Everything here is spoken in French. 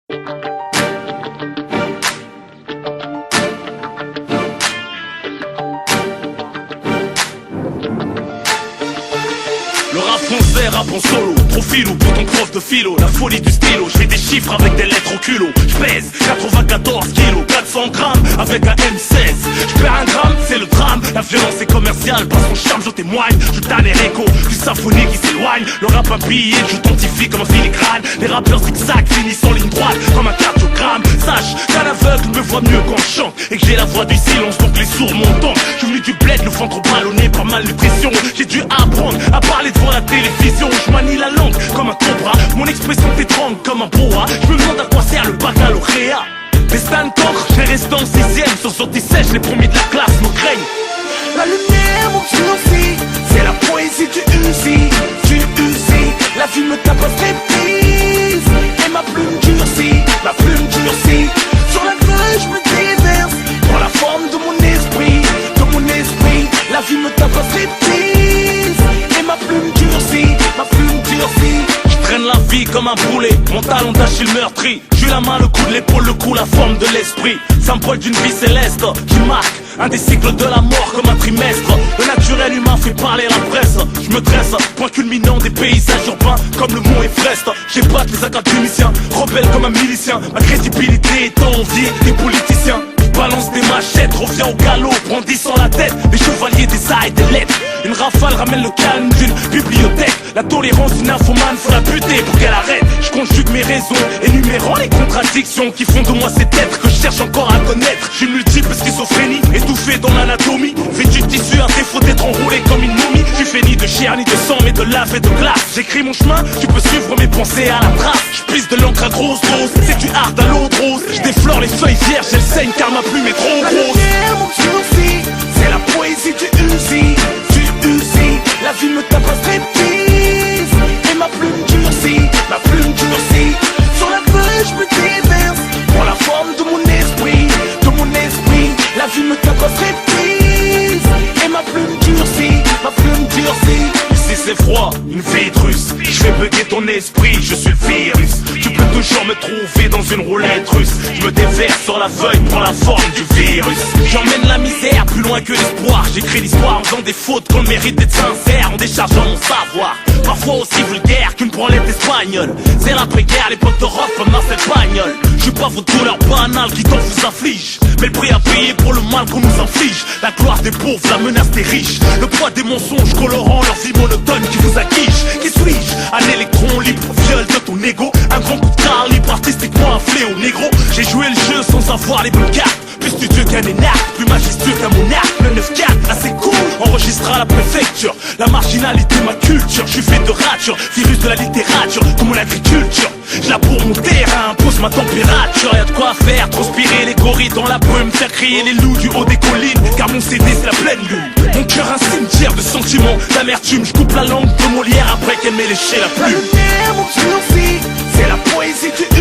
Le rap français, rap en solo, trop filou pour ton prof de philo. La folie du stylo, je fais des chiffres avec des lettres au culot. Je pèse 94 kilos, 400 grammes avec un M16. Je perds un gramme, c'est le drame. La violence est commerciale, par son charme je témoigne. Je tanne les réco, du symphonie qui s'éloigne. Le rap habillé, je t'entifie comme un filigrane. Les rappeurs zigzag finissent en ligne droite comme un cardiogramme. Sache qu'un aveugle me voit mieux quand je chante et que j'ai la voix du silence, donc les sourds m'entendent. Je suis venu du bled, le ventre ballonné par malnutrition. J'ai dû apprendre à parler devant la télévision. Je manie la langue comme un cobra, mon expression t'étrangle comme un boa. Je me demande à quoi sert le baccalauréat. Destin d'encre, j'ai resté en 6ème. Sur sortie sèche, les premiers de la classe me craignent. La lumière mon sursis, c'est la poésie du Uzi. Du Uzi, la vie me tape un striptease. Et ma plume durcit, ma plume durcit. Sur la feuille je me déverse, dans la forme de mon esprit. De mon esprit, la vie me tape un striptease. Et ma plume durcit, ma plume durcit. Traîne la vie comme un boulet, mon talon d'Achille meurtri. J'suis la main, le coup de l'épaule, le cou, la forme de l'esprit. Symbole d'une vie céleste qui marque un des cycles de la mort comme un trimestre. Le naturel humain fait parler la presse. Je me dresse, point culminant des paysages urbains comme le mont Everest. J'épate les académiciens, rebelle comme un milicien. Ma crédibilité est enviée des politiciens. Balance des machettes, reviens au galop, brandissant la tête. Les chevaliers des arts et des lettres. Une rafale ramène le calme d'une bibliothèque. La tolérance d'une infomane, faut la buter pour qu'elle arrête. Je conjugue mes raisons, énumérant les contradictions qui font de moi cet être que je cherche encore à connaître. J'ai une multiple schizophrénie, étouffée dans l'anatomie. Fait du tissu, un défaut d'être enroulé comme une momie. Je fais ni de chair, ni de sang, mais de lave et de glace. J'écris mon chemin, tu peux suivre mes pensées à la trace. Je pisse de l'encre à grosse dose, c'est du hard à l'eau de rose. Je déflore les feuilles vierges, elles saignent car ma plume est trop La grosse. lumière mon sursis, c'est la poésie du Uzi. Du Uzi, la vie me tape un striptease. Et ma plume durcit, ma plume durcit. Sur la feuille je me déverse, pour la forme de mon esprit. De mon esprit, la vie me tape un striptease. Et ma plume durcit, ma plume durcit. Si c'est froid, une russe, je vais bugger ton esprit, je suis le virus. Tu peux toujours me trouver dans une roulette russe. Je me déverse sur la feuille, prends la forme du virus. J'emmène la misère plus loin que l'espoir. J'écris l'histoire en faisant des fautes qu'on mérite d'être sincère, en déchargeant mon savoir. Parfois aussi vulgaire qu'une branlette espagnole. C'est l'après-guerre, l'époque de rock comme Marcel Pagnol. Je suis pas vos douleurs banales qui t'en vous affligent, mais le prix à payer pour le mal qu'on nous inflige. La gloire des pauvres, la menace des riches. Le poids des mensonges colorant leur vie monotone qui vous acquiche. Qui suis-je? Un électron libre, viol de ton ego. Un grand coup de car libre, artistiquement un fléau négro. J'ai joué le jeu sans avoir les bonnes cartes. Plus studieux qu'un énarque, plus majestueux qu'un monarque. Le 9-4, assez cool, enregistre à la préfecture. La marginalité, ma culture, je suis fait de rature. Virus de la littérature, comme mon agriculture. Je laboure mon terrain, impose ma température. Y'a de quoi faire, transpirer les gorilles dans la brume. Faire crier les loups du haut des collines, car mon CD c'est la pleine lune. Mon cœur un cimetière de sentiments, d'amertume. Je coupe la langue de Molière après qu'elle m'ait léché la La plume. lumière mon sursis, c'est la poésie du